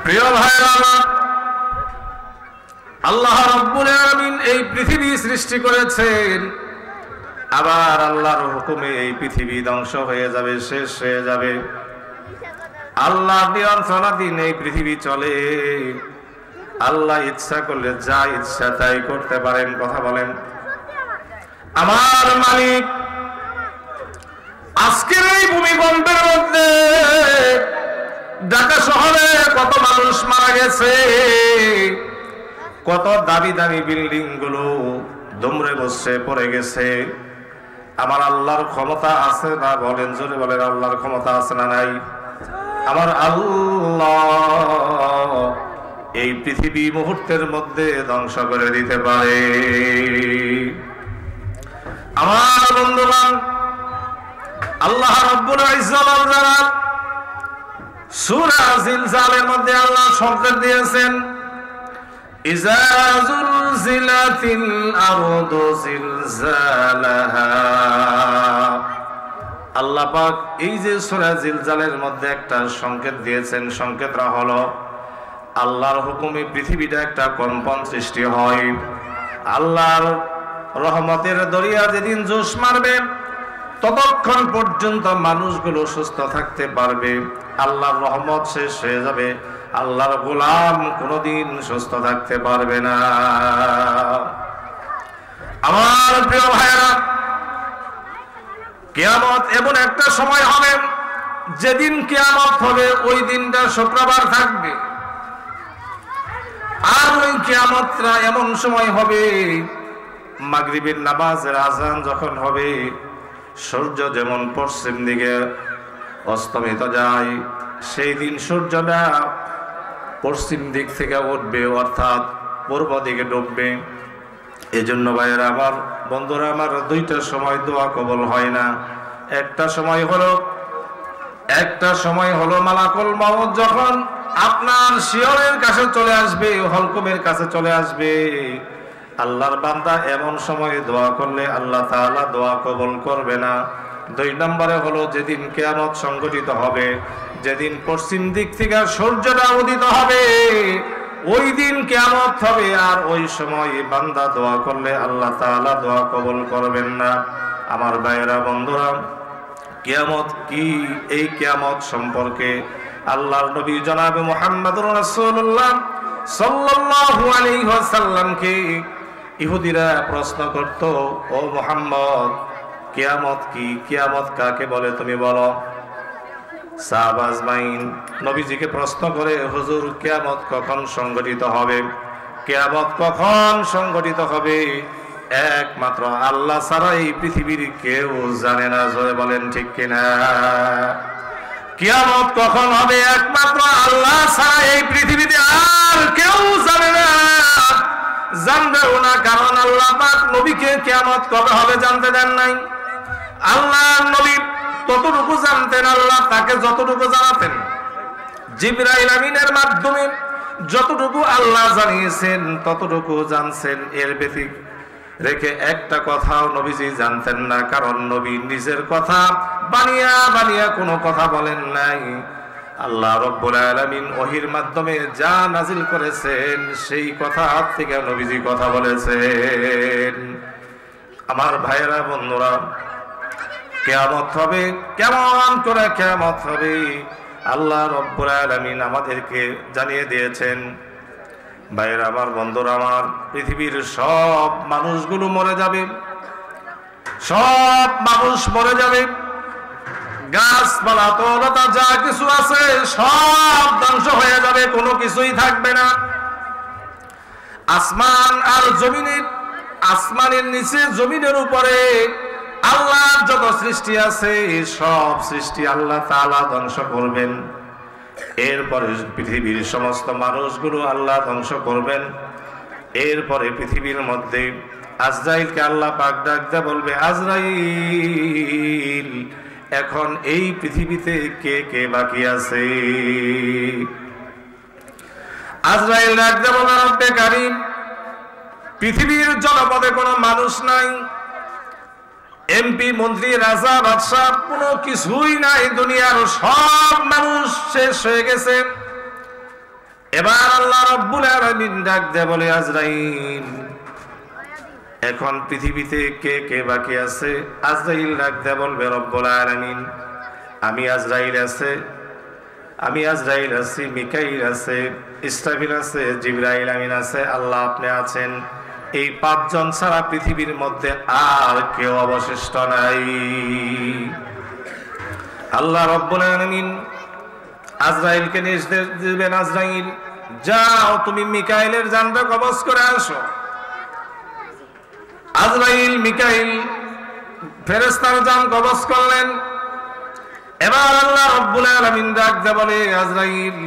প্রিয় ভাইরা আমার, আল্লাহ রাব্বুল আলামিন এই পৃথিবী সৃষ্টি করেছেন, আবার আল্লাহর হুকুমে এই পৃথিবী ধ্বংস হয়ে যাবে, শেষ হয়ে যাবে। আল্লাহ নিয়ন্ত্রণাধীন এই পৃথিবী চলে। আল্লাহ ইচ্ছা করলে যা ইচ্ছা তাই করতে পারেন। কথা বলেন। আমার মালিক আজকের এই ভূমিকম্পের মধ্যে ঢাকা শহরে কত মানুষ মারা গেছে, কত দামি দামি বিল্ডিং গুলো দুমড়ে বসে পড়ে গেছে। আমার আল্লাহর ক্ষমতা আছে না? বলেন, জোরে বলেন, আল্লাহর ক্ষমতা আছে না নাই? আমার আল্লাহ এই পৃথিবী মুহূর্তের মধ্যে ধ্বংস করে দিতে পারে। আমার বন্ধুগণ, আল্লাহ রাব্বুল ইজ্জত ওয়াল জালাল সূরা জিলজালের মধ্যে আল্লাহ সংকেত দিয়েছেন, ইযা যুলজিলাতিল আরদু জিলজালাহা। আল্লাহ পাক এই যে সূরা জিলজালের মধ্যে একটা সংকেত দিয়েছেন, সংকেতটা হলো আল্লাহর হুকুমে পৃথিবীটা একটা কম্পন সৃষ্টি হয়। আল্লাহর রহমতের দরিয়া যেদিন জোশ মারবে ততক্ষণ পর্যন্ত মানুষগুলো সুস্থ থাকতে পারবে। আল্লাহর রহমত শেষ হয়ে যাবে, আল্লাহর গোলাম কোনোদিন সুস্থ থাকতে পারবে না। আমার প্রিয় ভাইরা, কিয়ামত এমন একটা সময় হবে, যেদিন কিয়ামত হবে ওই দিনটা শুক্রবার থাকবে। আর ওই কিয়ামতটা এমন সময় হবে, মাগরিবের নামাজের আযান যখন হবে, সূর্য যেমন পশ্চিম দিকে অস্তমিত যায়, সেই দিন সূর্যটা পশ্চিম দিক থেকে উঠবে, অর্থাৎ পূর্ব দিকে ডুববে। এজন্য ভাইয়েরা আমার, বন্ধুরা আমার, দুইটা সময় দোয়া কবুল হয় না। একটা সময় হলো মালাকুল মউত যখন আপনার শিয়রের কাছে চলে আসবে, হলকুমের কাছে চলে আসবে। আল্লাহর বান্দা এমন সময় দোয়া করলে আল্লাহ তাআলা দোয়া কবুল করবে না। দুই নম্বরে হলো যেদিন কিয়ামত সংঘটিত হবে, যেদিন পশ্চিম দিক থেকে সূর্যটা উদিত হবে, ওই দিন কিয়ামত হবে। আর ওই সময় বান্দা দোয়া করলে আল্লাহ তাআলা দোয়া কবুল করবেন না। আমার ভাইয়েরা, বন্ধুরা, কিয়ামত কি? এই কিয়ামত সম্পর্কে আল্লাহর নবী জনাবে মুহাম্মদুর রাসূলুল্লাহ সাল্লাল্লাহু আলাইহি ওয়াসাল্লামকে ইহুদিরা প্রশ্ন করত, ও মুহাম্মদ, কিয়ামত কি? কিয়ামত কাকে বলে তুমি বলো? সাহাবা আজমাইন নবীজিকে প্রশ্ন করে, হুজুর, কিয়ামত কখন সংঘটিত হবে? কিয়ামত কখন সংঘটিত হবে একমাত্র আল্লাহ ছাড়া এই পৃথিবীর কেউ জানে না। জোরে বলেন ঠিক কিনা? কিয়ামত কখন হবে একমাত্র আল্লাহ ছাড়া এই পৃথিবীতে আর কেউ জানে না, জানবেও না। কারণ আল্লাহ পাক নবীকে কিয়ামত কবে হবে জানতে দেন নাই। আল্লাহর নবী ততটুকু জানতেন, আল্লাহ তাকে যতটুকু জানাতেন, জিবরাইল আমিনের মাধ্যমে যতটুকু আল্লাহ জানিয়েছেন ততটুকু জানছেন। এর ব্যতীত রেখে একটা কথাও নবীজি জানতেন না। কারণ নবী নিজের কথা বানিয়া বানিয়া কোনো কথা বলেন নাই। আল্লাহ রাব্বুল আলামিন ওহীর মাধ্যমে যা নাজিল করেছেন সেই কথা থেকে নবীজি কথা বলেছেন। আমার ভাইয়েরা, বন্ধুরা, কিয়ামত হবে, কেমন করে কিয়ামত হবে আল্লাহ রাব্বুল আলামিন আমাদেরকে জানিয়ে দিয়েছেন। ভাইয়েরা আমার, বন্ধুরা আমার, পৃথিবীর সব মানুষগুলো মরে যাবে, সব মানুষ মরে যাবে। গাছপালা তলতা যা কিছু আছে সব ধ্বংস হয়ে যাবে, কোনো কিছুই থাকবে না। আসমান আর জমিনের, আসমানের নিচে জমিনের উপরে আল্লাহর যত সৃষ্টি আছে সব সৃষ্টি আল্লাহ তাআলা ধ্বংস করবেন। এরপরে পৃথিবীর সমস্ত মানুষগুলো আল্লাহ ধ্বংস করবেন। এরপরে পৃথিবীর মধ্যে আজরাইলকে আল্লাহ পাক ডাক দিয়ে বলবে, আজরাইল, এখন এই পৃথিবীতে কে কে বাকি আছে? আজরাইল ডাক দিয়ে বলবে, রব্বে কারীম, পৃথিবীর জনপদে কোনো মানুষ নাই, এমপি, মন্ত্রী, রাজা, বাদশাহ কোনো কিছুই নাই। দুনিয়ার সব মানুষ শেষ হয়ে গেছে। এবার আল্লাহ রাব্বুল আলামিন ডাক দেয় বলে আজরাইল এখন পৃথিবীতে কে কে বাকি আছে? আজরাইল ডাক দেয় বলবে রব্বুল আলামিন আমি আজরাইল আছি, মিকাইল আছে, ইসরাফিল আছে, জিবরাইল আমিন আছে, আল্লাহ আপনি আছেন। এই পাঁচজন ছাড়া পৃথিবীর মধ্যে আর কেউ অবশিষ্ট নাই। আল্লাহ রাব্বুল আলামিন আজরাইলকে নির্দেশ দিবেন, আজরাইল যাও তুমি মিকাইলের জানটা কবজ করে আসো। আজরাইল মিকাইল ফেরেশতার জান কবজ করলেন। এবার আল্লাহ রাব্বুল আলামিন ডাক দেয় বলে আজরাইল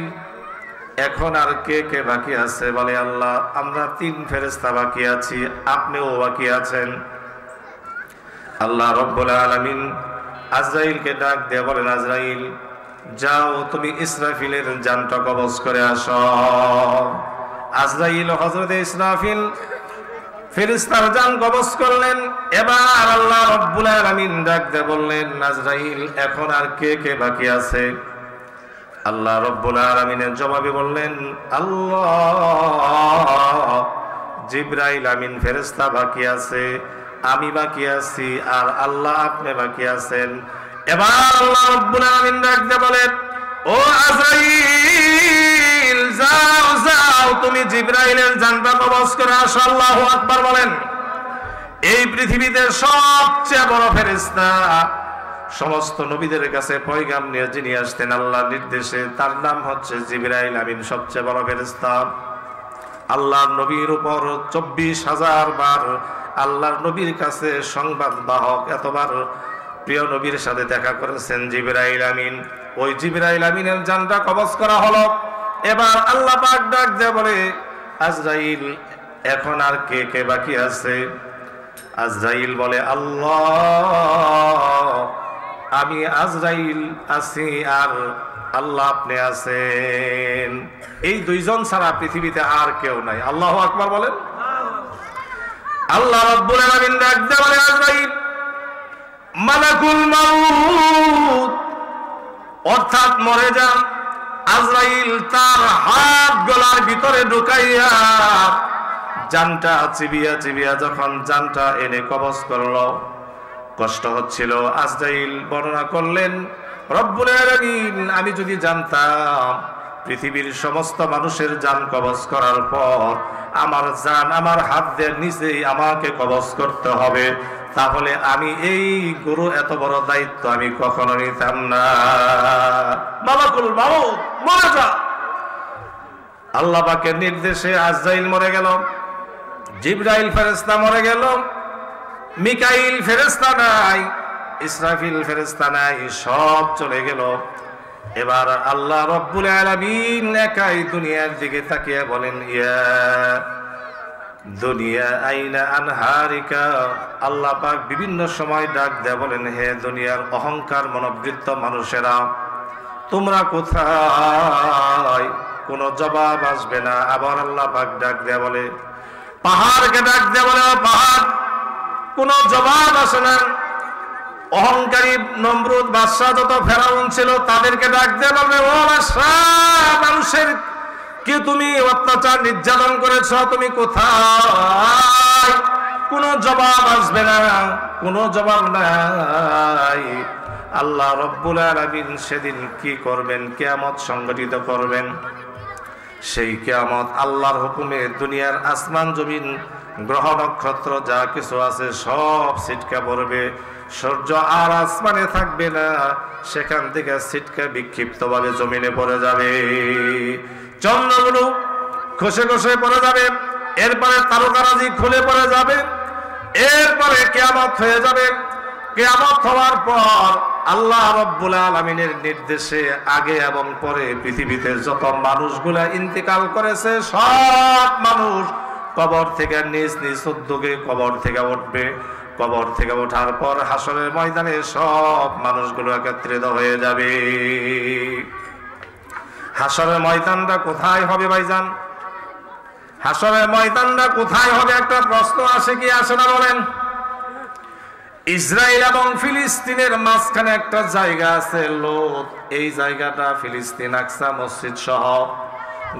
এখন আর কে কে বাকি আছে? বলে আল্লাহ আমরা 3 ফেরেশতা বাকি আছি, আপনিও বাকি আছেন। আল্লাহ রাব্বুল আলামিন আজরাইলকে ডাক দিয়ে বলেন আজরাইল যাও তুমি ইসরাফিলের জানটা কবজ করে আসো। আজরাইল হযরত ইসরাফিল ফেরেশতার জান কবজ করলেন। এবার আল্লাহ রাব্বুল আলামিন ডাক দিয়ে বললেন আজরাইল এখন আর কে কে বাকি আছে? আল্লাহ রাব্বুল আলামিনের জবাবে বললেন আল্লাহ জিবরাইল আমিন ফেরেশতা বাকি আছে, আমি বাকি আছি, আর আল্লাহ আপনি বাকি আছেন। এবার আল্লাহ রাব্বুল আলামিন ডাক দিয়ে বলেন ও আজরাইল যাও যাও তুমি জিবরাইলের জানটা কবজ করে আসো। আল্লাহু আকবার বলেন। এই পৃথিবীতে সবচেয়ে বড় ফেরেশতা, সমস্ত নবীদের কাছে পয়গাম নিয়ে যিনি আসতেন আল্লাহর নির্দেশে, তার নাম হচ্ছে জিবরাইল আমিন, সবচেয়ে বড় ফেরেশতা। আল্লাহর নবীর উপর 24,000 বার আল্লাহর নবীর কাছে সংবাদ বাহক, এতবার প্রিয় নবীর সাথে দেখা করেছেন জিবরাইল আমিন। ওই জিবরাইল আমিনের জানটা কবজ করা হলো। এবার আল্লাহ পাক ডাক দেয় বলে আজরাইল এখন আর কে কে বাকি আছে? আজরাইল বলে আল্লাহ আমি আজরাইল আছি আর আল্লাহ আপনি আছেন। এই 2 জন ছাড়া পৃথিবীতে আর কেউ নাই। আল্লাহু আকবার বলেন। আল্লাহ রাব্বুল আলামিন ডাক দেয় বলে আজরাইল মালাকুল মাউত অর্থাৎ মরে যান। আজরাইল তার হাত গলার ভিতরে ঢুকাইয়া জানটা চিবিয়া চিবিয়া যখন জানটা এনে কবজ করলো, কষ্ট হচ্ছিল। আজরাইল বর্ণনা করলেন রব্বুল আলামিন আমি যদি জানতাম পৃথিবীর সমস্ত মানুষের জান কবজ করার পর আমার জান আমার হাত দিয়ে নিচেই আমাকে কবজ করতে হবে, তাহলে আমি এই গুরু এত বড় দায়িত্ব আমি কখনো নিতাম না। মালাকুল মাউত মরে যা। আল্লাহ পাকের নির্দেশে আজরাইল মরে গেল, জিবরাইল ফেরেশতা মরে গেল, মিকাইল ফেরেশতা নাই, ইসরাফিল ফেরেশতা নাই, সব চলে গেল। এবার আল্লাহ রাব্বুল আলামিন একাই দুনিয়ার দিকে তাকিয়ে বলেন ইয়া দুনিয়া আইনা আনহারিকা। আল্লাহ পাক বিভিন্ন সময় ডাক দেয় বলেন হে দুনিয়ার অহংকার মনোবৃত্ত মানুষেরা তোমরা কোথায়? কোনো জবাব আসবে না। আবার আল্লাহ পাক ডাক দেয় বলে পাহাড়কে ডাক দেয় বলে পাহাড়, কোনো জবাব আসে না। অহংকারী নমরুদ বাদশাহ যত ফেরাউন ছিল তাদেরকে ডাক দিয়ে বলবে ও বাদশাহ মানুষের কি তুমি অত্যাচার নির্যাতন করেছ, তুমি কোথায়? কোনো জবাব আসবে না, কোনো জবাব নাই। আল্লাহ রাব্বুল আলামিন সেদিন কি করবেন? কিয়ামত সংগঠিত করবেন। সেই কিয়ামত আল্লাহর হুকুমে দুনিয়ার আসমান জমিন গ্রহ নক্ষত্র যা কিছু আছে সব ছিটকা পড়বে। সূর্য আর আসমানে থাকবে না, সেখান থেকে ছিটকা বিক্ষিপ্ত ভাবে জমিনে পড়ে যাবে। চন্দ্রগুলো খসে খসে পড়ে যাবে, এরপরে তারকারাজি খুলে পড়ে যাবে, এরপরে কিয়ামত হয়ে যাবে। কিয়ামত হওয়ার পর আল্লাহ রাব্বুল আলামিনের নির্দেশে আগে এবং পরে পৃথিবীতে যত মানুষগুলা ইন্তেকাল করেছে সব মানুষ কবর থেকে নিজ নিজ উদ্যোগে কবর থেকে উঠবে। কবর থেকে ওঠার পর হাসরের ময়দানে সব মানুষগুলো একত্রিত হয়ে যাবে। হাসরের ময়দানটা কোথায় হবে ভাইজান? হাসরের ময়দানটা কোথায় হবে একটা প্রশ্ন আসে কি আসে না বলেন? ইসরায়েল এবং ফিলিস্তিনের মাঝখানে একটা জায়গা আছে লোদ। এই জায়গাটা ফিলিস্তিন আকসা মসজিদ সহ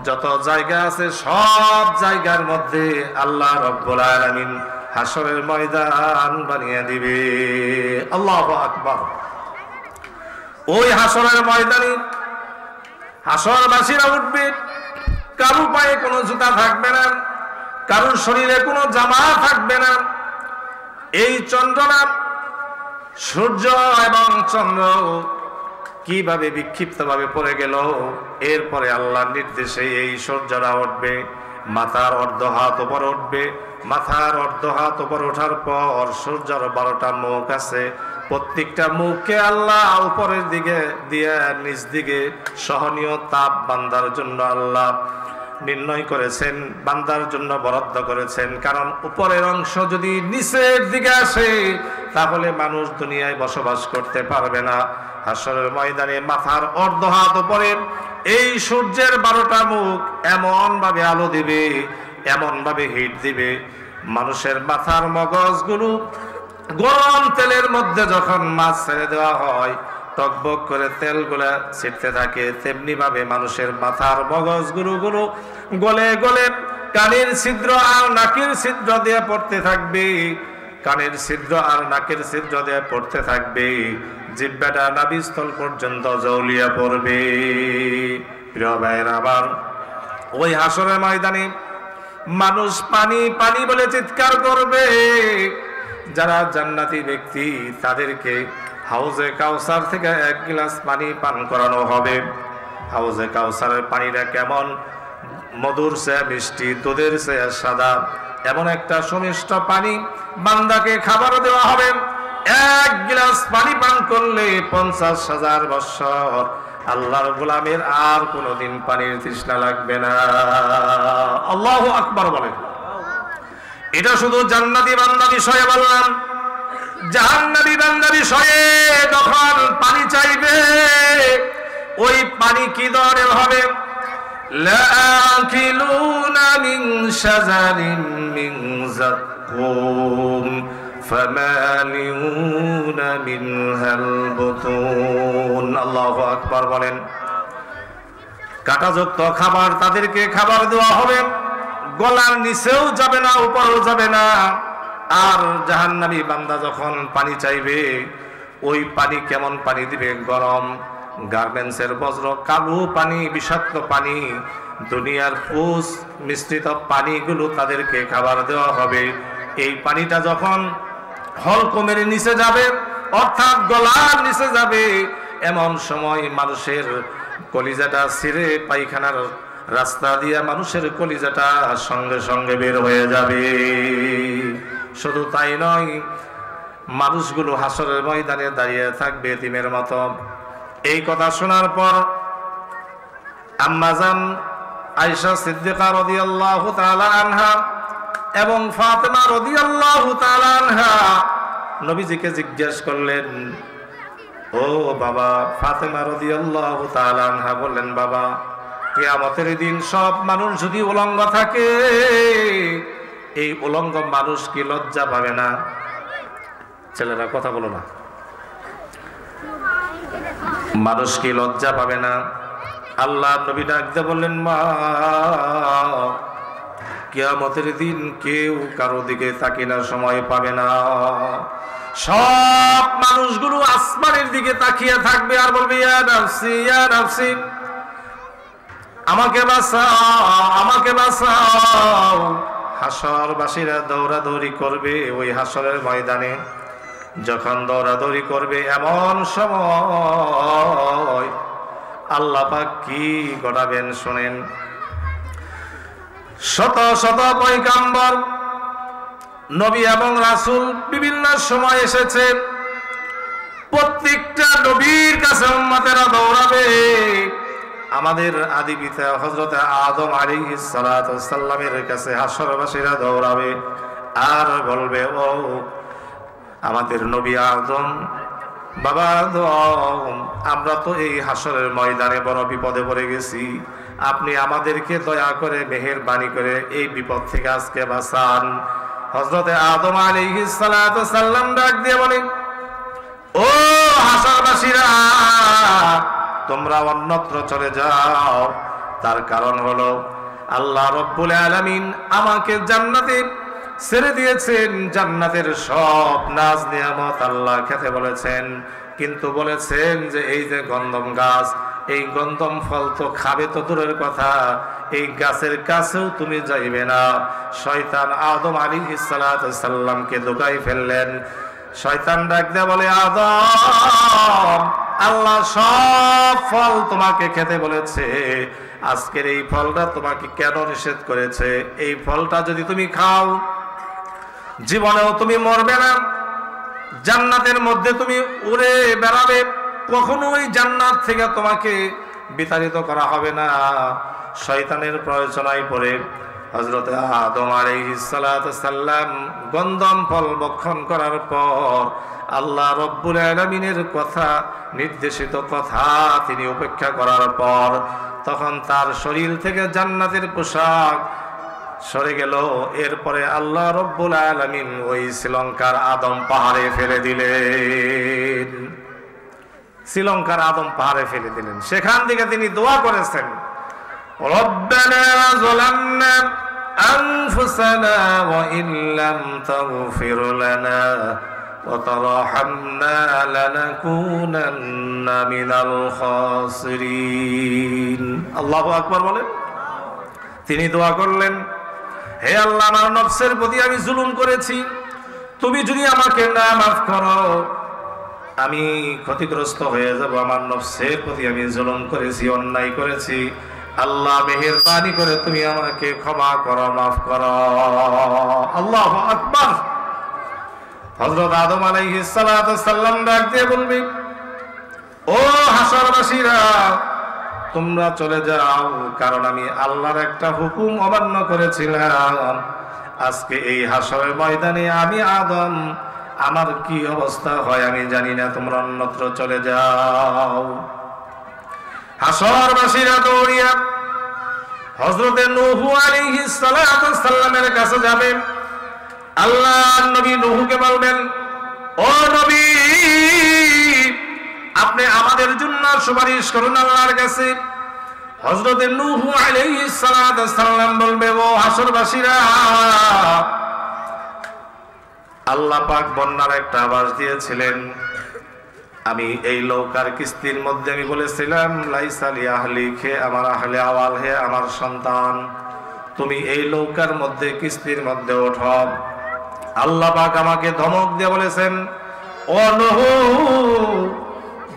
যত জায়গা আছে সব জায়গার মধ্যে আল্লাহ রাব্বুল আলামিন হাসরের ময়দান বানিয়ে দিবে। আল্লাহু আকবার। ওই হাসরের ময়দানে হাসরবাসীরা উঠবে, কারো পায়ে কোনো জুতা থাকবে না, কারোর শরীরে কোনো জামা থাকবে না। এই চন্দ্রনাথ সূর্য এবং চন্দ্র কিভাবে বিক্ষিপ্ত ভাবে পড়ে গেল, এরপরে আল্লাহর নির্দেশে এই সূর্যরা উঠবে, মাথার অর্ধ হাত উপর উঠবে। মাথার অর্ধ হাত উপর ওঠার পর সূর্যের 12টা মুখ আছে, প্রত্যেকটা মুখকে আল্লাহ উপরের দিকে দিয়ে নিচ দিকে সহনীয় তাপ বান্দার জন্য আল্লাহ নির্ণয় করেছেন, বান্দার জন্য বরাদ্দ করেছেন। কারণ উপরের অংশ যদি নিচের দিকে আসে তাহলে মানুষ দুনিয়ায় বসবাস করতে পারবে না। হাসরের ময়দানে মাথার অর্ধ হাত উপরে এই সূর্যের 12টা মুখ এমন ভাবে আলো দিবে, এমন ভাবে হিট দিবে, মানুষের মাথার মগজগুলো গরম তেলের মধ্যে যখন মাছ ছেড়ে দেওয়া হয় টকবক করে তেলগুলা ছিটতে থাকে, তেমনি ভাবে মানুষের মাথার মগজগুলো গলে গলে কানের ছিদ্র আর নাকের ছিদ্র দিয়ে পড়তে থাকবে, কানের ছিদ্র আর নাকের ছিদ্র দিয়ে পড়তে থাকবে, জিহ্বাটা নাভিস্থল পর্যন্ত জৌলিয়া পড়বে। প্রিয় ভাইয়েরা, আবার ওই হাসরের ময়দানে মানুষ পানি পানি বলে চিৎকার করবে। যারা জান্নাতি ব্যক্তি তাদেরকে হাউজে কাউসার থেকে 1 গ্লাস পানি পান করানো হবে। হাউজে কাউসারের পানিটা কেমন? মধুর চেয়ে মিষ্টি, দুধের চেয়ে সাদা, এমন একটা সুমিষ্ট পানি বান্দাকে খাবার দেওয়া হবে। 1 গ্লাস পানি পান করলে 50,000 বছর আল্লাহর গোলামের আর কোনোদিন পানির তৃষ্ণা লাগবে না। আল্লাহু আকবার বলেন। এটা শুধু জান্নাতি বান্দা বিষয়ে বললাম। জাহান্নামী বান্দা বিষয়ে যখন পানি চাইবে, ওই পানি কি ধরনের হবে? লাআকিলুনা মিন শাজারিন মিন যাক্কুম ফামালিউনা মিনহাল বুতুন। আল্লাহু আকবার বলেন। কাঁটাযুক্ত খাবার তাদেরকে খাবার দেওয়া হবে, গলার নিচেও যাবে না, উপরেও যাবে না। আর জাহান্নামী বান্দা যখন পানি চাইবে, ওই পানি কেমন পানি দিবে? গরম গার্মেন্টসের বজ্র কালো পানি, বিষাক্ত পানি, দুনিয়ার পুষ মিশ্রিত পানিগুলো তাদেরকে খাবার দেওয়া হবে। এই পানিটা যখন হলকমের নিচে যাবে, অর্থাৎ গলার নিচে যাবে, এমন সময় মানুষের কলিজাটা ছিঁড়ে পায়খানার রাস্তা দিয়ে মানুষের কলিজাটা সঙ্গে সঙ্গে বের হয়ে যাবে। শুধু তাই নয়, মানুষগুলো হাসরের ময়দানে দাঁড়িয়ে থাকবে এতিমের মতো। এই কথা শোনার পর আম্মা জান আয়েশা সিদ্দিকা রাদিয়াল্লাহু তাআলা আনহা এবং ফাতেমা রাদিয়াল্লাহু তাআলা আনহা নবীজিকে জিজ্ঞেস করলেন, ও বাবা। ফাতেমা রাদিয়াল্লাহু তাআলা আনহা বললেন, বাবা, কিয়ামতের দিন সব মানুষ যদি উলঙ্গ থাকে, এই উলঙ্গ মানুষ কি লজ্জা পাবে না? ছেলেরা কথা বলো না। মানুষ কি লজ্জা পাবে না? আল্লাহ নবী ডাকতে বললেন, মা, কিয়ামতের দিন কেউ কারো দিকে তাকিয়ে সময় পাবে না। সব মানুষগুলো আসমানের দিকে তাকিয়ে থাকবে আর বলবে, ইয়া নাফসি ইয়া নাফসি, আমাকে বাঁচাও, আমাকে বাঁচাও। হাসরবাসীরা দৌড়াদৌড়ি করবে ওই হাসরের ময়দানে। যখন দৌড়াদৌড়ি করবে, এমন সময় আল্লাহ পাক কি ঘটাবেন শোনেন। শত শত পয়গম্বর, নবী এবং রাসূল বিভিন্ন সময় এসেছে। প্রত্যেকটা নবীর কাছে উম্মতেরা দৌড়াবে। আমাদের আদি পিতা হযরত আদম আলাইহিস সালাতু ওয়াস সালামের কাছে হাসরবাসীরা দৌড়াবে আর বলবে, ও আমাদের নবী আদম, বাবা আদম, আমরা তো এই হাসরের ময়দানে বড় বিপদে পড়ে গেছি, আপনি আমাদেরকে দয়া করে মেহেরবানি করে এই বিপদ থেকে আজকে বাঁচান। হযরত আদম আলাইহিস সালাতু ওয়াস সালাম ডাক দিয়ে বলেন, ও হাসরবাসীরা, তোমরা অন্যত্র চলে যাও, তার কারণ হলো আল্লাহ রব্বুল আলামিন আমাকে জান্নাতে ছেড়ে দিয়েছেন, জান্নাতের সব নাজ নিয়ামত আল্লাহ খেতে বলেছেন, কিন্তু বলেছেন যে এই যে গন্ধম গাছ, এই গন্ধম ফল তো খাবে তো দূরের কথা, এই গাছের কাছেও তুমি যাইবে না। শয়তান আদম আলাইহিস সালামকে ধোঁকায় ফেললেন। শয়তান ডাক দিয়ে বলে, আদম, আল্লাহ সব ফল তোমাকে খেতে বলেছে, আজকের এই ফলটা তোমাকে কেন নিষেধ করেছে? এই ফলটা যদি তুমি খাও জীবনেও তুমি মরবে না, জান্নাতের মধ্যে তুমি উড়ে বেড়াবে, কখনোই জান্নাত থেকে তোমাকে বিতাড়িত করা হবে না। শয়তানের প্রয়োজনায় পড়ে হযরত আদম আলাইহিস সালাম গন্ধম ফল ভক্ষণ করার পর আল্লাহ রব্বুল আলামিনের কথা, নির্দেশিত কথা তিনি উপেক্ষা করার পর তখন তার শরীর থেকে জান্নাতের পোশাক সরে গেল। এরপরে আল্লাহ রব্বুল আলামিন ওই শ্রীলঙ্কার আদম পাহাড়ে ফেলে দিলেন। শ্রীলঙ্কার আদম পাহাড়ে ফেলে দিলেন। সেখান থেকে তিনি দোয়া করেছেন, রব্বানা যালামনা আনফুসানা ওয়া ইল্লাম তাগফির লানা ওয়া তারহামনা লানাকুনান্না মিনাল খাসিরিন। আল্লাহু আকবার বলেন। তিনি দোয়া করলেন, হে আল্লাহ, আমার নফসের প্রতি আমি জুলুম করেছি, তুমি যদি আমাকে না মাফ করো আমি ক্ষতিগ্রস্ত হয়ে যাব। আমার নফসের প্রতি আমি জুলুম করেছি, অন্যায় করেছি, আল্লাহ মেহেরবানি করে তুমি আমাকে ক্ষমা করো, মাফ করো। আল্লাহু আকবার। হযরত আদম আলাইহিস সালাম ডাক দিয়ে বলবে, ও হাসরবাসীরা, তোমরা চলে যাও, কারণ আমি আল্লাহর একটা হুকুম অমান্য করেছিলাম। আজকে এই হাসরের ময়দানে আমি আদম, আমার কি অবস্থা হয় আমি জানি না, তোমরা অন্যত্র চলে যাও। হাসরবাসীরা দৌড়িয়া হযরত নূহ আলাইহিস সালামের কাছে যাবেন। আল্লাহর নবী নূহকে বলবেন, ও নবী, আপনি আমাদের জন্য সুপারিশ করুন আল্লাহর কাছে। হযরত নূহ আলাইহিস সালাম বলবে, ও হাসরবাসীরা, আল্লাহ পাক বন্যার একটা আওয়াজ দিয়েছিলেন, আমি এই নৌকার কিস্তির মধ্যে আমি বলেছিলাম, লাইসা লি আহলিক, হে আমার আহলে আওয়াল, হে আমার সন্তান, তুমি এই নৌকার মধ্যে কিস্তির মধ্যে ওঠো। আল্লাহ পাক আমাকে ধমক দিয়ে বলেছেন, ও নূহ,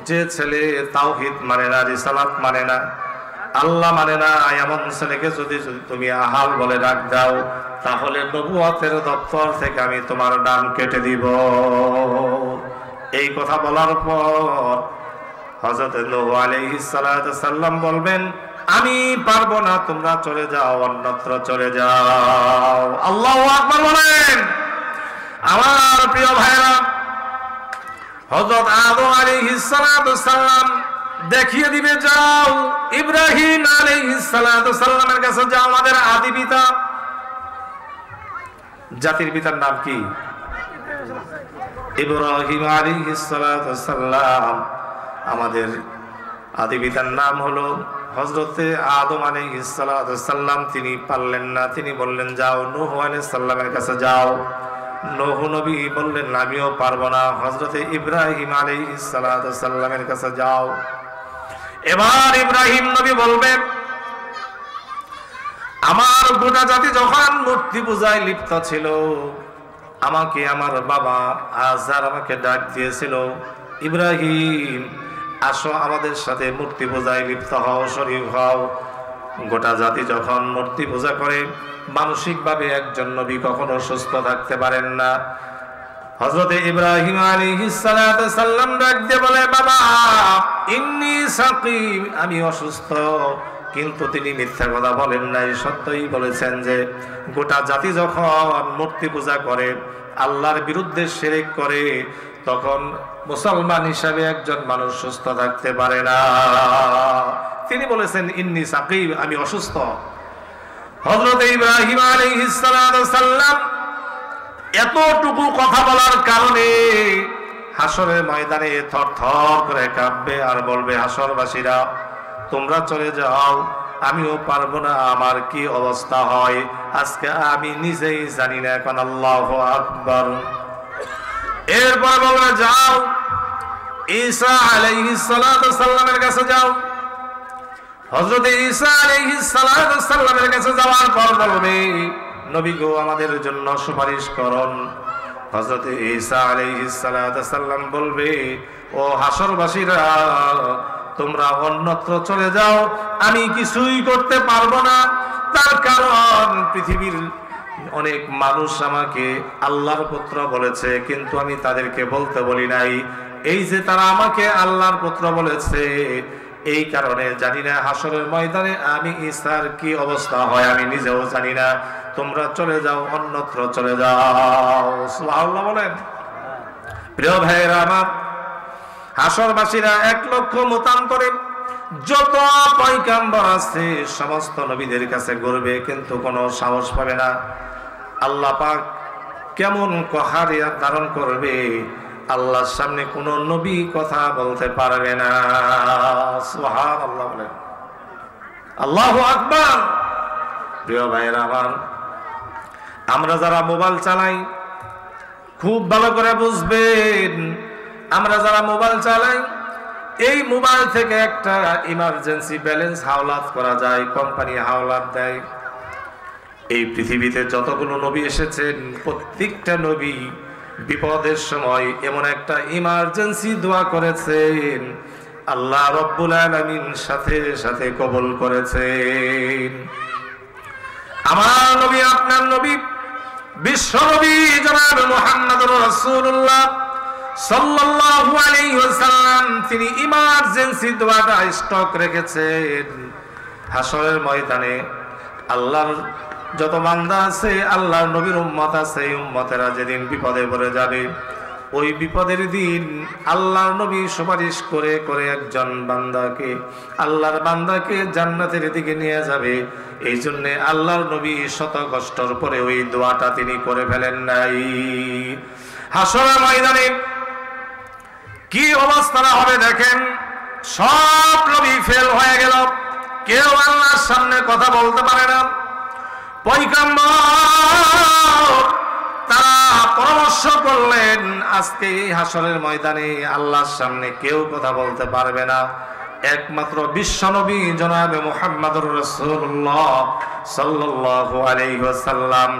যে ছেলে তাওহীদ মানে না, রিসালাত মানে না, আল্লাহ মানে না, এমন ছেলেকে যদি তুমি আহাল বলে ডাক দাও, তাহলে নবুয়তের দপ্তর থেকে আমি তোমার নাম কেটে দিব। এই কথা বলার পর হযরত নূহ আলাইহিস সালাম বলবেন, আমি পারবো না, তোমরা চলে যাও, অন্যত্র চলে যাও। আল্লাহু আকবার বলেন। আমার প্রিয় ভাইরা, হযরত আদম আলাইহিস সালাম দেখিয়ে দিবে, যাও ইব্রাহিম আলাইহিস সালামের কাছে যাও, আমাদের আদি পিতা, জাতির পিতার নাম কি? ইব্রাহিম আলাইহিস সালাম। আমাদের আদি পিতার নাম হলো হযরতে আদম আলাইহিস সালাম। তিনি পারলেন না, তিনি বললেন, যাও নূহ আলাইহিস সালামের কাছে যাও। নূহ নবী বললেন, আমিও পারবো না, হযরতে ইব্রাহিম আলাইহিস সালামের কাছে যাও। এবার ইব্রাহিম নবী বলবেন, আমার গোটা জাতি যখন মূর্তি পূজায় লিপ্ত ছিল, আমাকে আমার বাবা আজর আমাকে ডাক দিয়েছিল, ইব্রাহিম আসো আমাদের সাথে মূর্তি পূজায় লিপ্ত হও, শরীক হও। গোটা জাতি যখন মূর্তি পূজা করে, মানসিকভাবে একজন নবী কখনো সুস্থ থাকতে পারেন না। হযরতে ইব্রাহিম আলাইহিস সালাম ডাক দিয়ে বলে, বাবা ইন্নী সাকিম, আমি অসুস্থ। কিন্তু তিনি মিথ্যা কথা বলেন নাই, সত্যই বলেছেন যে গোটা জাতি যখন মূর্তি পূজা করে, আল্লাহর বিরুদ্ধে শিরক করে, তখন মুসলমান হিসাবে একজন মানুষ সুস্থ থাকতে পারে না। তিনি বলেছেন ইন্নী সাকিম, আমি অসুস্থ। হযরত ইব্রাহিম আলাইহিস সালাম এতটুকু কথা বলার কারণে হাসরের ময়দানে থরথর করে কাঁপবে আর বলবে, হাসরবাসীরা তোমরা চলে যাও, আমিও পারবো না, আমার কি অবস্থা হয় আজকে আমি নিজেই জানি না। এখন আল্লাহু আকবার। এরপর বলবে যাও ঈসা আলাইহিস সালাতু সাল্লামের কাছে যাও। হযরত ঈসা আলাইহিস সালাতু সাল্লামের কাছে যাওয়ার পর বলবে নবী গো আমাদের জন্য সুপারিশ করুন। হযরত ঈসা আলাইহিস সালাতু সাল্লাম বলবে ও হাসরবাসীরা তোমরা অন্যত্র চলে যাও, আমি কিছুই করতে পারবো না। তার কারণ পৃথিবীর অনেক মানুষ আমাকে আল্লাহর পুত্র বলেছে, কিন্তু আমি তাদেরকে বলতে বলি নাই। এই যে তারা আমাকে আল্লাহর পুত্র বলেছে, এই কারণে জানি না হাসরের ময়দানে আমি ঈসার কি অবস্থা হয় আমি নিজেও জানি না। তোমরা চলে যাও, অন্যত্র চলে যাও। সুবহানাল্লাহ বলেন। প্রিয় ভাইয়েরা আমার, হাসরবাসীরা 1 লক্ষ মতান্তরে যত পয়গম্বর আছে সমস্ত নবীদের কাছে ঘুরবে, কিন্তু কোনো সাহস পাবে না। আল্লাহ পাক কেমন কহারিয়া ধারণ করবে, আল্লাহর সামনে কোন নবী কথা বলতে পারবে না। সুবহানাল্লাহ বলেন। আল্লাহু আকবার। প্রিয় ভাইরা আমার, আমরা যারা মোবাইল চালাই খুব ভালো করে বুঝবেন, আমরা যারা মোবাইল চালাই এই মোবাইল থেকে একটা ইমার্জেন্সি ব্যালেন্স হাওলাত করা যায়, কোম্পানি হাওলাত দেয়। এই পৃথিবীতে যতগুলো নবী এসেছেন প্রত্যেকটা নবী বিপদের সময় এমন একটা ইমার্জেন্সি দোয়া করেছেন, আল্লাহ রব্বুল আলামিন সাথে সাথে কবুল করেছেন। আমার নবী, আপনার নবী, বিশ্ব নবী জনাব মুহাম্মদুর রাসূলুল্লাহ সাল্লাল্লাহু আলাইহি ওয়াসাল্লাম তিনি ইমার্জেন্সি দোয়াটা স্টক রেখেছেন। হাসরের ময়দানে আল্লাহর যত বান্দা আছে, আল্লাহর নবীর উম্মত আছে, এই উম্মতেরা যেদিন বিপদে পড়ে যাবে, ওই বিপদের দিন আল্লাহর নবী সুপারিশ করে করে একজন বান্দাকে, আল্লাহর বান্দাকে জান্নাতের দিকে নিয়ে যাবে। এই জন্য আল্লাহর নবী শত কষ্টর পরে ওই দোয়াটা তিনি করে ফেলেন নাই। হাসরের ময়দানে কি অবস্থা হবে দেখেন, সব নবী ফেল হয়ে গেল, কেউ আল্লাহর সামনে কথা বলতে পারে না। পয়গম্বর তারা পরামর্শ করলেন আজকে এই হাসরের ময়দানে আল্লাহর সামনে কেউ কথা বলতে পারবে না, একমাত্র বিশ্বনবী জনাবে মুহাম্মদুর রাসূলুল্লাহ সাল্লাল্লাহু আলাইহি ওয়াসাল্লাম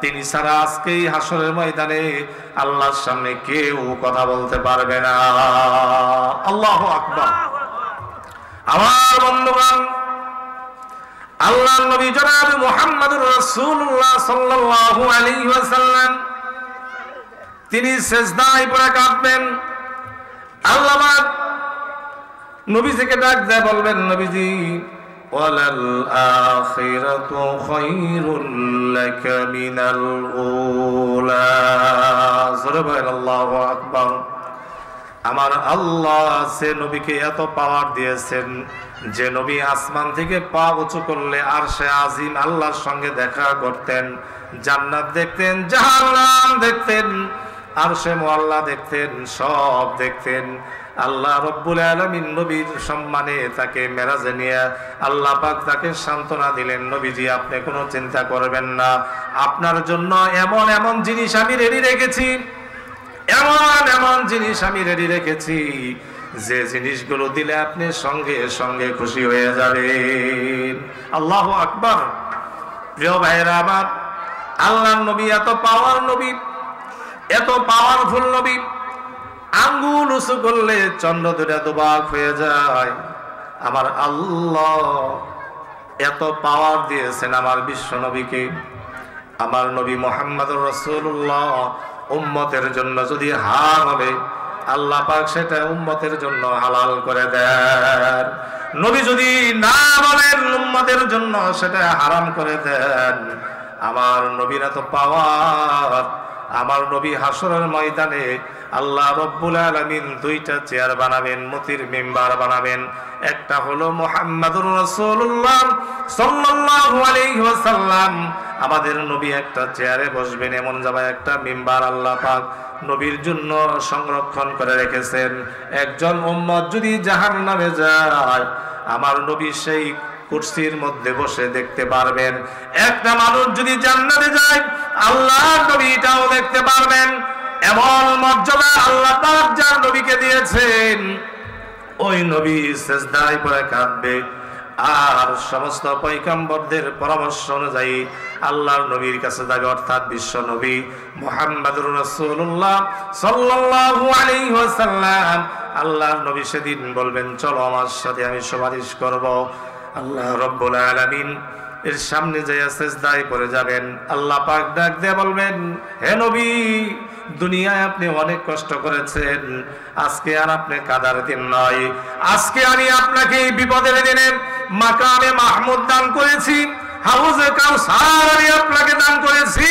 তিনি ছাড়া আজকে এই হাসরের ময়দানে আল্লাহর সামনে কেউ কথা বলতে পারবে না। আল্লাহু আকবার। আমার বন্ধুগণ, আল্লাহর নবী জনাব মুহাম্মদুর রাসূলুল্লাহ সাল্লাল্লাহু আলাইহি ওয়াসাল্লাম তিনি সিজদায় পড়ে কাঁদবেন। আল্লাহ পাক নবীজিকে ডাক দিয়ে বলবেন, নবীজি ওয়ালাল আখিরাতু খায়রুল লাকা মিনাল উলা। সুবহানাল্লাহু আকবার। আমার আল্লাহ সে নবীকে এত পাওয়ার দিয়েছেন যে নবী আসমান থেকে পা উঁচু করলে আরশে আজিম আল্লাহর সঙ্গে দেখা করতেন, জান্নাত দেখতেন, জাহান্নাম দেখতেন, আরশে মুআল্লা দেখতেন, সব দেখতেন। আল্লাহ রব্বুল আলামিন নবীর সম্মানে তাকে মেরাজে নিয়ে আল্লাহ পাক তাকে সান্ত্বনা দিলেন, নবীজি আপনি কোনো চিন্তা করবেন না, আপনার জন্য এমন এমন জিনিস আমি রেডি রেখেছি, এমন এমন জিনিস আমি রেডি রেখেছি যে জিনিসগুলো দিলে আপনি সঙ্গে সঙ্গে খুশি হয়ে যাবেন। আল্লাহু আকবার। প্রিয় ভাইরা আমার, আল্লাহর নবী এত পাওয়ার নবী, এত পাওয়ারফুল নবী, আঙ্গুল উঁচু করলে চন্দ্র দুটা দুবাক হয়ে যায়। আমার আল্লাহ এত পাওয়ার দিয়েছেন আমার বিশ্ব নবীকে। আমার নবী মুহাম্মদুর রাসূলুল্লাহ উম্মতের জন্য যদি হারাম হবে, আল্লাহ পাক সেটা উম্মতের জন্য হালাল করে দেন। নবী যদি না বলেন, উম্মতের জন্য সেটা হারাম করে দেন। আমার নবীর এত পাওয়ার, আমার নবী হাসরের ময়দানে আল্লাহ রব্বুল আলামিন দুইটা চেয়ার বানাবেন, মতির মিম্বার বানাবেন। একটা হলো মুহাম্মাদুর রাসূলুল্লাহ সাল্লাল্লাহু আলাইহি ওয়াসাল্লাম, আমাদের নবী একটা চেয়ারে বসবেন, এমন জায়গায় একটা মিম্বার আল্লাহ পাক নবীর জন্য সংরক্ষণ করে রেখেছেন। একজন উম্মত যদি জাহান্নামে যায়, আমার নবী সেই কুরসির মধ্যে বসে দেখতে পারবেন। একটা মানুষ যদি জান্নাতে যায় আল্লাহর নবীটাও দেখতে পারবেন। এমন মর্যাদা আল্লাহ পাক যার নবীকে দিয়েছেন, ওই নবী সিজদায় পড়ে কাঁদবে। আর সমস্ত পয়গম্বরদের পরামর্শ অনুযায়ী আল্লাহর নবীর কাছে যাবে, অর্থাৎ বিশ্ব নবী মুহাম্মদুর রাসূলুল্লাহ সাল্লাল্লাহু আলাইহি ওয়াসাল্লাম। আল্লাহর নবী সেদিন বলবেন, চলো আমার সাথে, আমি সুপারিশ করব। আল্লাহ রাব্বুল আলামিন এর সামনে যাইয়া সিজদায় পড়ে যাবেন। আল্লাহ পাক ডাক দিয়ে বলবেন, হে নবী, দুনিয়ায় আপনি অনেক কষ্ট করেছেন, আজকে আর আপনি কাদার দিন নয়, আজকে আমি আপনাকে এই বিপদের দিনে মাকামে মাহমুদ দান করেছি, হাউজে কাউসার আমি আপনাকে দান করেছি।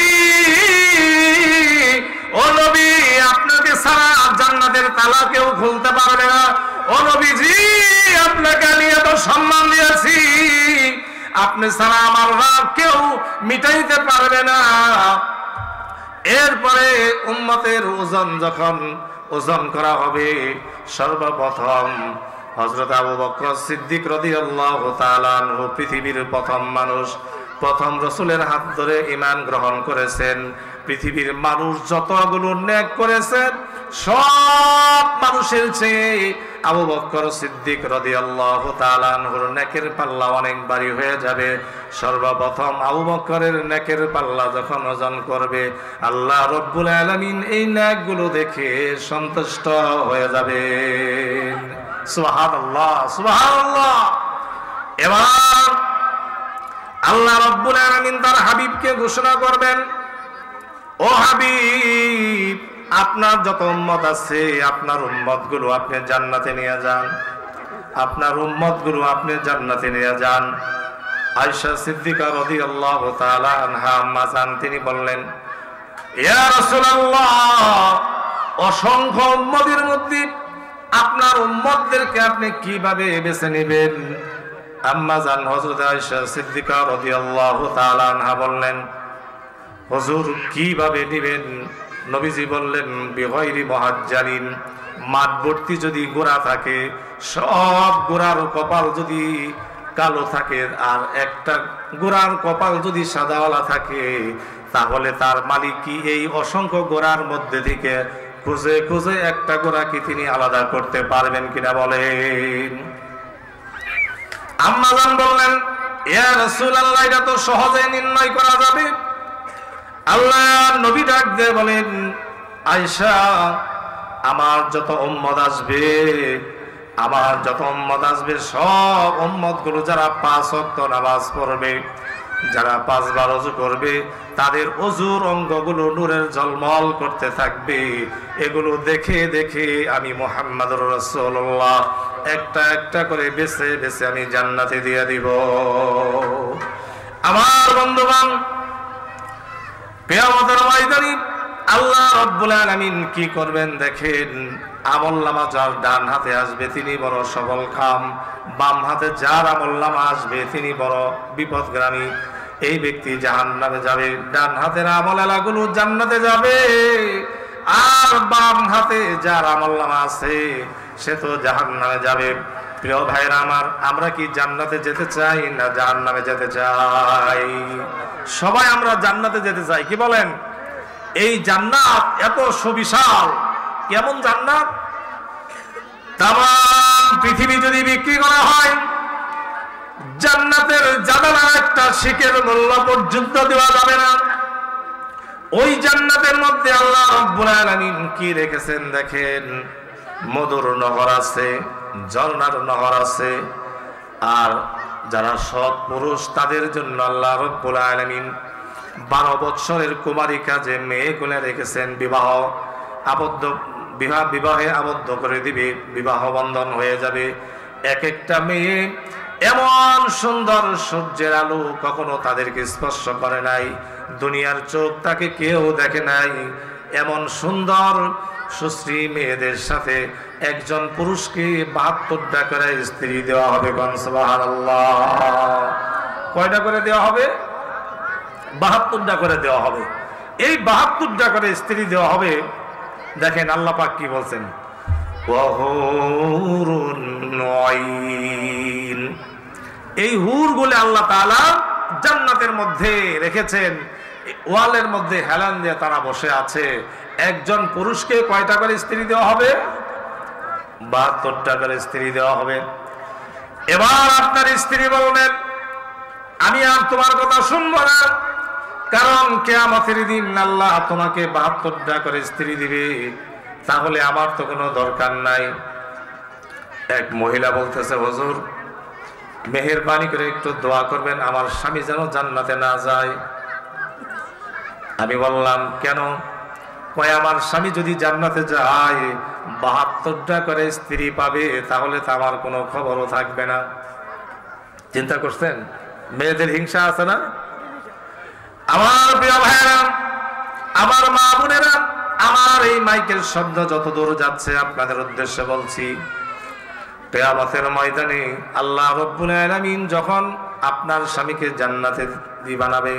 ও নবী, আপনাকে ছাড়া জান্নাতের তালা কেউ খুলতে পারবে না। ও নবীজি, আপনাকে আমি এত সম্মান দিয়েছি, আপনি ছাড়া আমার রাগ কেউ মিটাইতে পারবে না। এরপরে উম্মতের ওজন যখন ওজন করা হবে, সর্বপ্রথম হযরত আবু বকর সিদ্দিক রাদিয়াল্লাহু তাআলা আনহু, পৃথিবীর প্রথম মানুষ, প্রথম রাসূলের হাত ধরে ঈমান গ্রহণ করেছেন। পৃথিবীর মানুষ যতগুলো নেক করেছেন, সব মানুষের চেয়ে আবু বকর সিদ্দিক রাদিয়াল্লাহু তাআলা আনহুর নেকের পাল্লা অনেক ভারী হয়ে যাবে। সর্বপ্রথম আবু বকরের নেকের পাল্লা যখন ওজন করবে, আল্লাহ রাব্বুল আলামিন এই নেকগুলো দেখে সন্তুষ্ট হয়ে যাবেন। সুবহানাল্লাহ, সুবহানাল্লাহ। এবার আল্লাহ রাব্বুল আলামিন তার হাবিবকে ঘোষণা করবেন, ও হাবিব, আপনার যত উম্মত আছে, আপনার উম্মতগুলো আপনি জান্নাতে নিয়ে যান, আপনার উম্মতগুলো আপনি জান্নাতে নিয়ে যান। আয়েশা সিদ্দিকা রাদিয়াল্লাহু তাআলা আনহা আম্মা জান, তিনি বললেন, ইয়া রাসূলুল্লাহ, অসংখ্য উম্মতের মধ্যে আপনার উম্মতদেরকে আপনি কিভাবে বেছে নেবেন? আম্মা জান হযরত আয়েশা সিদ্দিকা রাদিয়াল্লাহু তাআলা আনহা বললেন, হুজুর, কিভাবে নেবেন? নবীজি বললেন, বিগাইরি মুহাজ্জালিন, মাঠ ভর্তি যদি গোরা থাকে, সব গোরার কপাল যদি কালো থাকে আর একটা গোরার কপাল যদি সাদাওয়ালা থাকে, তাহলে তার মালিক কি এই অসংখ্য গোরার মধ্যে থেকে খুঁজে খুঁজে একটা গোরা কি তিনি আলাদা করতে পারবেন কিনা বলেন? আম্মা জান বললেন, ইয়া রাসূলুল্লাহ, এটা তো সহজে নির্ণয় করা যাবে। আল্লাহ নবী ডাক দিয়ে বলেন, আয়েশা, আমার যত উম্মত আসবে, আমার যত উম্মত আসবে, সব উম্মত গুলো যারা 5 ওয়াক্ত নামাজ পড়বে, যারা 5 বার ওযু করবে, তাদের ওযুর অঙ্গগুলো নূরের ঝলমল করতে থাকবে। এগুলো দেখে দেখে আমি মুহাম্মদুর রাসূলুল্লাহ একটা একটা করে বেছে বেছে আমি জান্নাতে দিয়ে দিব। আমার বন্ধুগণ, কিয়ামতের ময়দানে আল্লাহ রাব্বুল আলামিন কি করবেন দেখেন। আমলনামা যার ডান হাতে আসবে তিনি বড় সফল কাম, বাম হাতে যার আমলনামা আসবে তিনি বড় বিপদগ্রামী। এই ব্যক্তি জাহান্নামে যাবে, ডান হাতের আমলাগুলো জান্নাতে যাবে, আর বাম হাতে যার আমলনামা আছে সে তো জাহান্নামে যাবে। প্রিয় ভাইরা আমার, আমরা কি জান্নাতে যেতে চাই না জাহান্নামে যেতে চাই? সবাই আমরা জান্নাতে যেতে চাই, কি বলেন? এই জান্নাত এত সুবিশাল, কেমন জান্নাত! তামাম পৃথিবী যদি বিক্রি করা হয়, জান্নাতের জানালার একটা শিকের মূল্য পর্যন্ত দেওয়া যাবে না। ওই জান্নাতের মধ্যে আল্লাহ রাব্বুল আলামিন কি রেখেছেন দেখেন। মধুর নহর আছে, ঝর্ণার নহর আছে, আর যারা সৎ পুরুষ তাদের জন্য আল্লাহ রাব্বুল আলামিন 12 বৎসরের কুমারিকা যে মেয়েগুলো রেখেছেন, বিবাহে আবদ্ধ করে দিবে, বিবাহ বন্ধন হয়ে যাবে। এক একটা মেয়ে এমন সুন্দর সূর্যের আলো কখনো তাদেরকে স্পর্শ করে নাই, দুনিয়ার চোখ তাকে কেউ দেখে নাই। এমন সুন্দর সুশ্রী মেয়েদের সাথে একজন পুরুষকে 72টা করে স্ত্রী দেওয়া হবে। সুবহানাল্লাহ। কয়টা করে দেওয়া হবে? 72টা করে দেওয়া হবে। এই 72টা করে স্ত্রী দেওয়া হবে। দেখেন আল্লাহ পাক কি বলছেন, ওয়াহুরুন আইন। এই হুরগুলো আল্লাহ তাআলা জান্নাতের মধ্যে রেখেছেন, ওয়ালের মধ্যে হেলান দিয়ে তারা বসে আছে। একজন পুরুষকে কয়টা করে স্ত্রী দেওয়া হবে? 72টা করে স্ত্রী দেওয়া হবে। এবার আপনার স্ত্রী বলবেন, আমি আর তোমার কথা শুনবো না, কারণ কিয়ামতের দিন আল্লাহ তোমাকে 72টা করে স্ত্রী দিবে, তাহলে আমার তো কোনো দরকার নাই। এক মহিলা বলতেছে, হুজুর মেহেরবানি করে একটু দোয়া করবেন আমার স্বামী যেন জান্নাতে না যায়। আমি বললাম, কেন? কয়, আমার স্বামী যদি জান্নাতে যায় 72টা করে স্ত্রী পাবে, তাহলে তো আমার কোনো খবরও থাকবে না। চিন্তা করছেন? মেয়েদের হিংসা আছে না? আমার প্রিয় ভাইরা, আমার মা বোনেরা, আমার এই মাইকের শব্দ যত দূর যাচ্ছে আপনাদের উদ্দেশ্যে বলছি, কিয়ামতের ময়দানে আল্লাহ রাব্বুল আলামিন যখন আপনার স্বামীকে জান্নাতে বানাবে,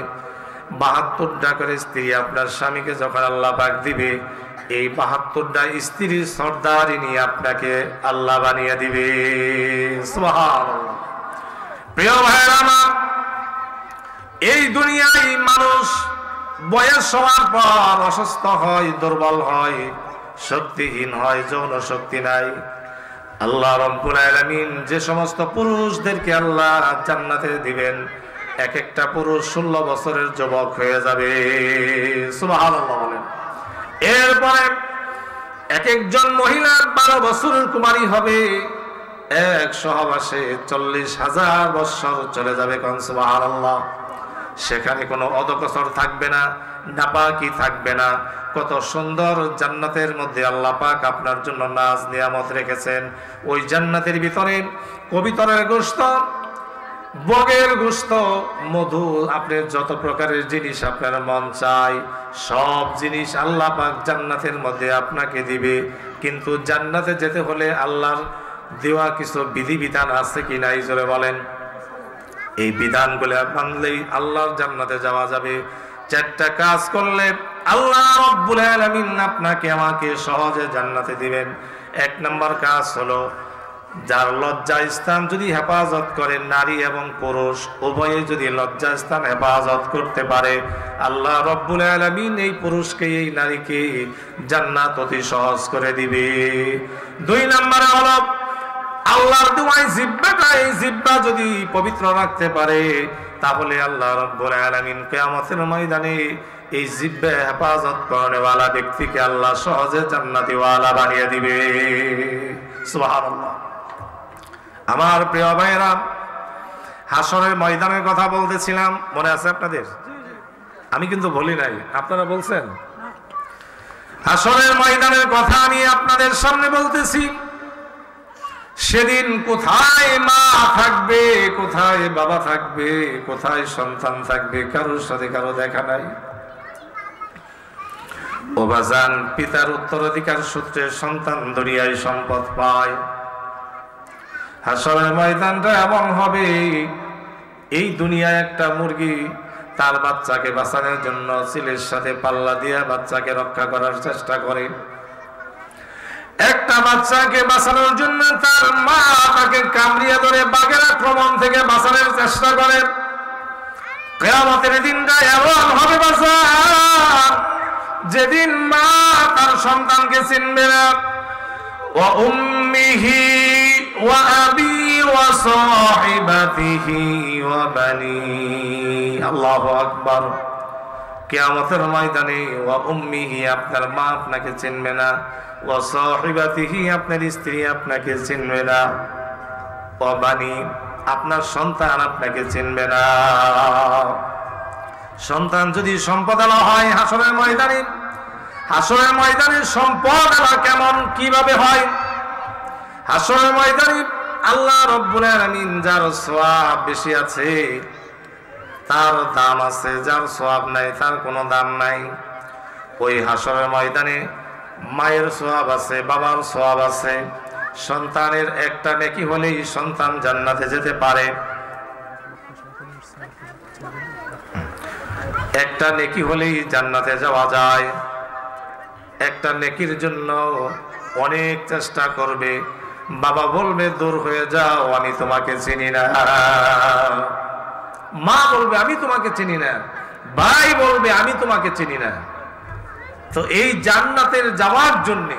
72টা করে স্ত্রী আপনার স্বামীকে যখন আল্লাহ পাক দিবে, এই 72টা স্ত্রীর সর্দারিনী আপনাকে আল্লাহ বানিয়ে দিবে। সুবহানাল্লাহ। প্রিয় ভাইরা আমার, এই দুনিয়ায় মানুষ বয়স হওয়ার পর অসুস্থ হয়, দুর্বল হয়, শক্তিহীন হয়, যৌন শক্তি নাই। আল্লাহ রাব্বুল আলামিন যে সমস্ত পুরুষদেরকে আল্লাহ জান্নাতে দিবেন, এক একটা পুরুষ 16 বছরের যুবক হয়ে যাবে। সুবহানাল্লাহ বলেন। এরপরে এক একজন মহিলা 12 বছরের কুমারী হবে, এক সহবাসে 40,000 বছর চলে যাবে। কোন সুবহানাল্লাহ। সেখানে কোনো অধঃকচর থাকবে না, নাপাকি থাকবে না। কত সুন্দর জান্নাতের মধ্যে আল্লাহ পাক আপনার জন্য নাজ নিয়ামত রেখেছেন। ওই জান্নাতের ভিতরে কবিতরের গোশত, বগের গোশত, মধু, আপনি যত প্রকারের জিনিস আপনার মন চায় সব জিনিস আল্লাহ পাক জান্নাতের মধ্যে আপনাকে দিবে। কিন্তু জান্নাতে যেতে হলে আল্লাহর দেওয়া কিছু বিধিবিধান আছে কি নাই জোরে বলেন। এই বিধানগুলো মানলেই আল্লাহর জান্নাতে যাওয়া যাবে। 4টা কাজ করলে আল্লাহ রাব্বুল আলামিন আপনাকে আমাকে সহজে জান্নাতে দিবেন। 1 নম্বর কাজ হলো, যার লজ্জা স্থান যদি হেফাজত করে, নারী এবং পুরুষ উভয়ে যদি লজ্জা স্থান হেফাজত করতে পারে, আল্লাহ রাব্বুল আলামিন এই পুরুষকে এই নারীকে জান্নাত অতি সহজ করে দিবে। 2 নম্বরে হলো, আল্লাহর দুআয় জিহ্বাটা, এই জিহ্বা যদি পবিত্র রাখতে পারে, তাহলে আল্লাহ রাব্বুল আলামিন কিয়ামতের ময়দানে এই জিহ্বা হেফাজত করেওয়ালা ব্যক্তিকে আল্লাহ সহজে জান্নাতি ওয়ালা বানিয়ে দিবে। সুবহানাল্লাহ। আমার প্রিয় ভাইরা, হাসরের ময়দানের কথা বলতেছিলাম, মনে আছে আপনাদের? আমি কিন্তু বলি নাই, আপনারা বলছেন। হাসরের ময়দানের কথা আমি আপনাদের সামনে বলতেছি। সেদিন কোথায় মা থাকবে, কোথায় বাবা থাকবে, কোথায় সন্তান থাকবে, কারোর সাথে কারো দেখা নাই। ও বাজান, পিতার উত্তরাধিকার সূত্রে সন্তান দুনিয়ায় সম্পদ পায়। হাসরের ময়দানটা এমন হবে, এই দুনিয়ায় একটা মুরগি তার বাচ্চাকে বাঁচানোর জন্য চিলের সাথে পাল্লা দিয়ে বাচ্চাকে রক্ষা করার চেষ্টা করে। একটা বাচ্চাকে বাঁচানোর জন্য তার মা তাকে কামড়িয়ে ধরে বাঘের আক্রমণ থেকে বাঁচানোর চেষ্টা করে। কিয়ামতের দিনটা এমন হবে বাজার, যেদিন মা তার সন্তানকে চিনবে না। ওয়া উম্মিহি ওয়া আবি ওয়া সাহিবাতিহি ওয়া বানি। আল্লাহু আকবার। কিয়ামতের ময়দানে ওয়া উম্মিহি, আপনার মা আপনাকে চিনবে না। ওয়া সাহিবাতিহি, আপনার স্ত্রী আপনাকে চিনবে না। ওয়া বানি, আপনার সন্তান আপনাকে চিনবে না। সন্তান যদি সম্পদ আলা হয় হাসরের ময়দানে, হাসরের ময়দানে সম্পদ আলা কেমন, কিভাবে হয়? হাসরের ময়দানে আল্লাহ রাব্বুল আলামিন যার সওয়াব বেশি আছে তার দাম আছে, যার সওয়াব নাই তার কোনো দাম নাই। ওই হাসরের ময়দানে মায়ের সওয়াব আছে, বাবার সওয়াব আছে। সন্তানের একটা নেকি হলেই সন্তান জান্নাতে যেতে পারে। একটা নেকি হলেই জান্নাতে যাওয়া যায়। একটা নেকির জন্য অনেক চেষ্টা করবে, বাবা বলবে দূর হয়ে যাও, আমি তোমাকে চিনি না। মা বলবে আমি তোমাকে চিনি না। ভাই বলবে আমি তোমাকে চিনি না। তো এই জান্নাতের যাওয়ার জন্য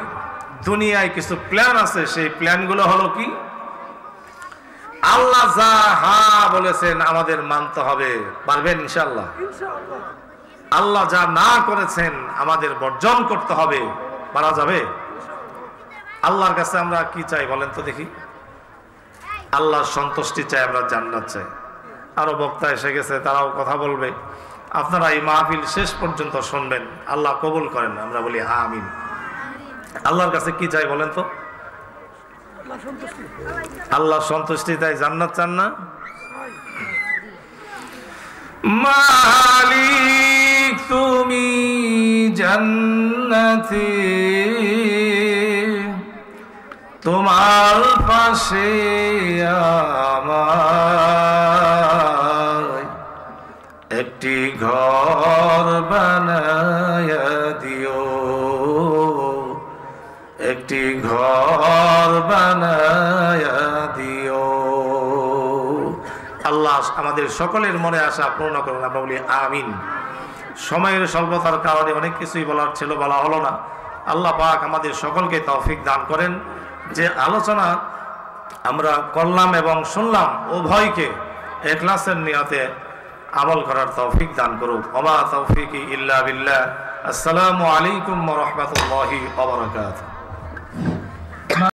দুনিয়ায় কিছু প্ল্যান আছে। সেই প্ল্যানগুলো হলো কি? আল্লাহ যা হ্যাঁ বলেছেন আমাদের মানতে হবে। পারবেন ইনশাআল্লাহ? আল্লাহ যা না করেছেন আমাদের বর্জন করতে হবে। পারা যাবে? আল্লাহর কাছে আমরা কি চাই বলেন তো দেখি? আল্লাহর সন্তুষ্টি চাই, আমরা জান্নাত চাই। আরো বক্তা এসে গেছে, তারাও কথা বলবে। আপনারা এই মাহফিল শেষ পর্যন্ত শুনবেন, আল্লাহ কবুল করেন। আমরা বলি আমিন। আল্লাহর কাছে কি চাই বলেন তো? আল্লাহর সন্তুষ্টি চাই, জান্নাত চান না? মালিক তুমি জান্নাতে, তোমার পাশে আমার একটি ঘর বানায়া দিও, একটি ঘর বানায়া দিও। আল্লাহ আমাদের সকলের মনে আশা পূর্ণ করুন। আমরা বলি আমিন। সময়ের স্বল্পতার কারণে অনেক কিছুই বলার ছিল, বলা হলো না। আল্লাহ পাক আমাদের সকলকে তৌফিক দান করেন যে আলোচনা আমরা করলাম এবং শুনলাম উভয়কে ইখলাসের নিয়তে আমল করার তৌফিক দান করুক। ওয়া মা তৌফিকি ইল্লা বিল্লাহ। আসসালামু আলাইকুম ওয়া রাহমাতুল্লাহি ওয়া বারাকাতুহু।